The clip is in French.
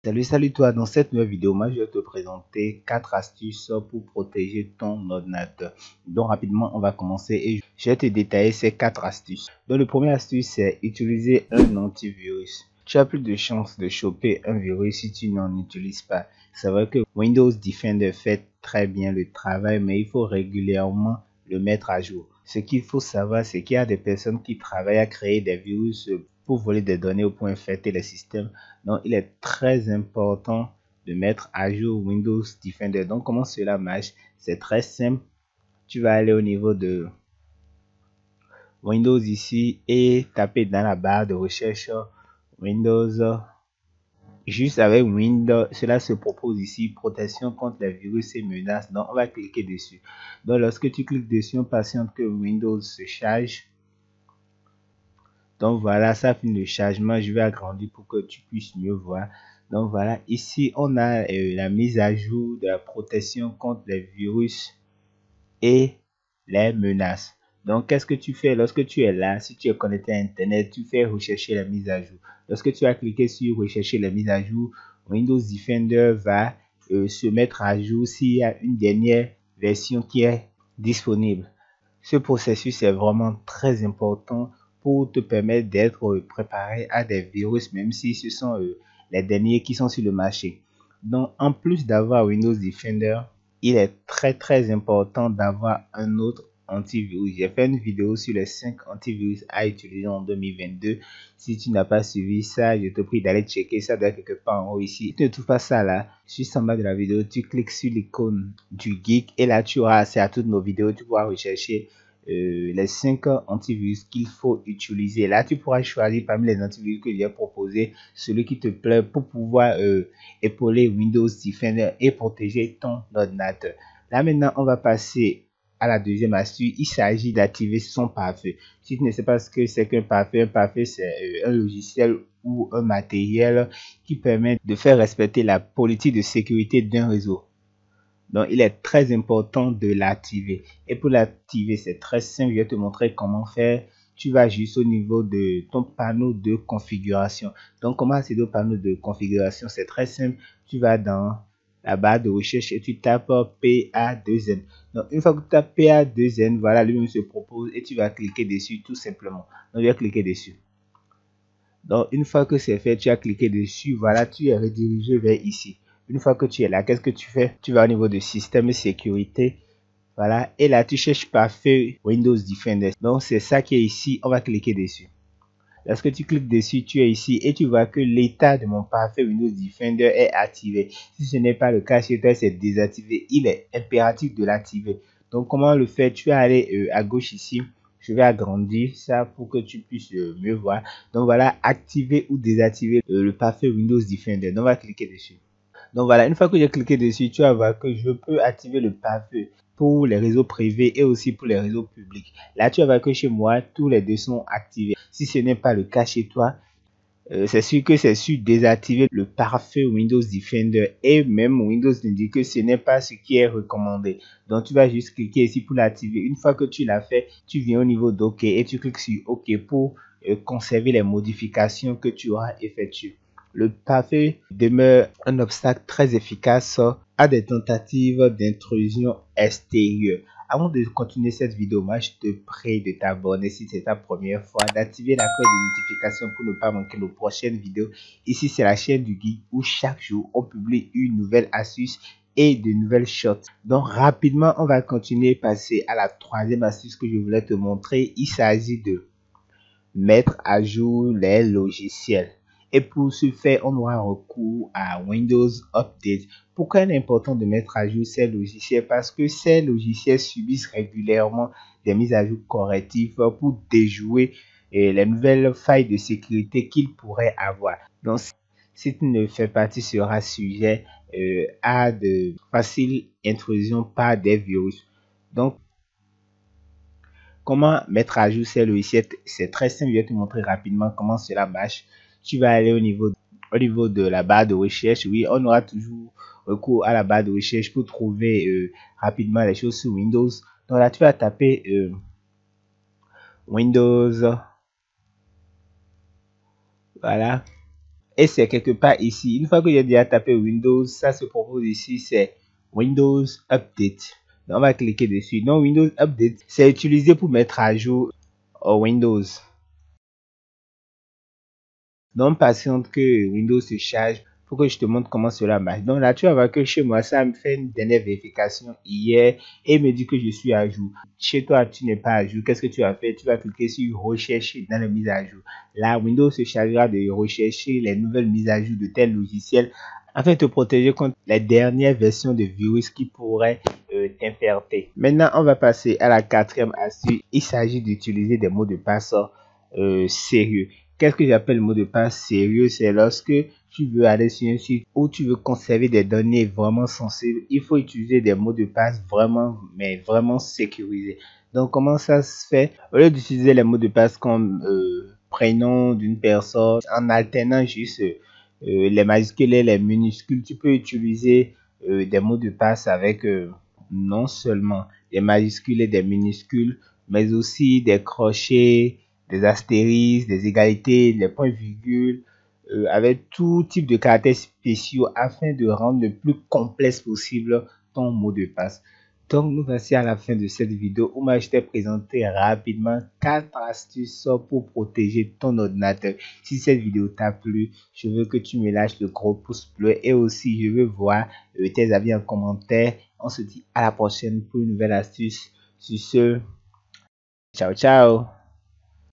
Salut toi, dans cette nouvelle vidéo, moi je vais te présenter 4 astuces pour protéger ton ordinateur. Donc rapidement, on va commencer et je vais te détailler ces 4 astuces. Donc le premier astuce, c'est utiliser un antivirus. Tu as plus de chances de choper un virus si tu n'en utilises pas. C'est vrai que Windows Defender fait très bien le travail, mais il faut régulièrement le mettre à jour. Ce qu'il faut savoir, c'est qu'il y a des personnes qui travaillent à créer des virus pour voler des données au point infecter les systèmes. Donc, il est très important de mettre à jour Windows Defender. Donc, comment cela marche? C'est très simple. Tu vas aller au niveau de Windows ici et taper dans la barre de recherche Windows. Juste avec Windows, cela se propose ici, protection contre les virus et menaces. Donc, on va cliquer dessus. Donc, lorsque tu cliques dessus, on patiente que Windows se charge. Donc voilà, ça finit le chargement. Je vais agrandir pour que tu puisses mieux voir. Donc voilà, ici on a la mise à jour de la protection contre les virus et les menaces. Donc qu'est-ce que tu fais lorsque tu es là? Si tu es connecté à Internet, tu fais rechercher la mise à jour. Lorsque tu as cliqué sur rechercher la mise à jour, Windows Defender va se mettre à jour s'il y a une dernière version qui est disponible. Ce processus est vraiment très important pour te permettre d'être préparé à des virus, même si ce sont les derniers qui sont sur le marché. Donc, en plus d'avoir Windows Defender, il est très important d'avoir un autre antivirus. J'ai fait une vidéo sur les 5 antivirus à utiliser en 2022. Si tu n'as pas suivi ça, je te prie d'aller checker ça doit quelque part en haut ici. Si tu ne trouves pas ça là, juste en bas de la vidéo, tu cliques sur l'icône du geek et là tu auras accès à toutes nos vidéos. Tu pourras rechercher les 5 antivirus qu'il faut utiliser. Là, tu pourras choisir parmi les antivirus que j'ai proposé celui qui te plaît pour pouvoir épauler Windows Defender et protéger ton ordinateur. Là, maintenant, on va passer à la deuxième astuce. Il s'agit d'activer son pare-feu. Si tu ne sais pas ce que c'est qu'un pare-feu, c'est un logiciel ou un matériel qui permet de faire respecter la politique de sécurité d'un réseau. Donc, il est très important de l'activer. Et pour l'activer, c'est très simple. Je vais te montrer comment faire. Tu vas juste au niveau de ton panneau de configuration. Donc, comment accéder au panneau de configuration? C'est très simple. Tu vas dans la barre de recherche et tu tapes PA2N. Donc, une fois que tu tapes PA2N, voilà, lui-même se propose et tu vas cliquer dessus tout simplement. Donc, je vais cliquer dessus. Donc, une fois que c'est fait, tu as cliqué dessus. Voilà, tu es redirigé vers ici. Une fois que tu es là, qu'est-ce que tu fais? Tu vas au niveau de système et sécurité. Voilà. Et là, tu cherches pare-feu Windows Defender. Donc, c'est ça qui est ici. On va cliquer dessus. Lorsque tu cliques dessus, tu es ici et tu vois que l'état de mon pare-feu Windows Defender est activé. Si ce n'est pas le cas chez toi, c'est désactivé. Il est impératif de l'activer. Donc, comment le faire? Tu vas aller à gauche ici. Je vais agrandir ça pour que tu puisses mieux voir. Donc, voilà, activer ou désactiver le pare-feu Windows Defender. Donc, on va cliquer dessus. Donc voilà, une fois que j'ai cliqué dessus, tu vas voir que je peux activer le pare-feu pour les réseaux privés et aussi pour les réseaux publics. Là, tu vas voir que chez moi, tous les deux sont activés. Si ce n'est pas le cas chez toi, c'est sûr que c'est sur désactiver le pare-feu Windows Defender et même Windows nous dit que ce n'est pas ce qui est recommandé. Donc, tu vas juste cliquer ici pour l'activer. Une fois que tu l'as fait, tu viens au niveau d'OK et tu cliques sur OK pour conserver les modifications que tu auras effectuées. Le pare-feu demeure un obstacle très efficace à des tentatives d'intrusion extérieure. Avant de continuer cette vidéo, moi je te prie de t'abonner si c'est ta première fois, d'activer la cloche de notification pour ne pas manquer nos prochaines vidéos. Ici c'est la chaîne du geek où chaque jour on publie une nouvelle astuce et de nouvelles shorts. Donc rapidement on va continuer passer à la troisième astuce que je voulais te montrer. Il s'agit de mettre à jour les logiciels. Et pour ce faire, on aura recours à Windows Update. Pourquoi il est important de mettre à jour ces logiciels? Parce que ces logiciels subissent régulièrement des mises à jour correctives pour déjouer les nouvelles failles de sécurité qu'ils pourraient avoir. Donc, si tu ne fais pas, tu seras sujet à de faciles intrusions par des virus. Donc, comment mettre à jour ces logiciels? C'est très simple, je vais te montrer rapidement comment cela marche. Tu vas aller au niveau de la barre de recherche. Oui, on aura toujours recours à la barre de recherche pour trouver rapidement les choses sur Windows. Donc là, tu vas taper Windows. Voilà. et c'est quelque part ici. Une fois que j'ai déjà tapé Windows, ça se propose ici, c'est Windows Update. Donc, on va cliquer dessus. Donc Windows Update, c'est utilisé pour mettre à jour Windows. Donc patiente que Windows se charge pour que je te montre comment cela marche. Donc là, tu vas voir que chez moi, ça me fait une dernière vérification hier et me dit que je suis à jour. Chez toi, tu n'es pas à jour. Qu'est-ce que tu vas faire? Tu vas cliquer sur rechercher dans les mises à jour. Là, Windows se chargera de rechercher les nouvelles mises à jour de tel logiciel afin de te protéger contre les dernières versions de virus qui pourraient t'infecter. Maintenant, on va passer à la quatrième astuce. Il s'agit d'utiliser des mots de passe sérieux. Qu'est-ce que j'appelle mot de passe sérieux? C'est lorsque tu veux aller sur un site où tu veux conserver des données vraiment sensibles. Il faut utiliser des mots de passe vraiment, mais vraiment sécurisés. Donc, comment ça se fait? Au lieu d'utiliser les mots de passe comme prénom d'une personne, en alternant juste les majuscules et les minuscules, tu peux utiliser des mots de passe avec non seulement des majuscules et des minuscules, mais aussi des crochets, des astérisques, des égalités, des points-virgules, avec tout type de caractères spéciaux afin de rendre le plus complexe possible ton mot de passe. Donc, nous voici à la fin de cette vidéo où je t'ai présenté rapidement 4 astuces pour protéger ton ordinateur. Si cette vidéo t'a plu, je veux que tu me lâches le gros pouce bleu et aussi je veux voir tes avis en commentaire. On se dit à la prochaine pour une nouvelle astuce. Sur ce, ciao ciao.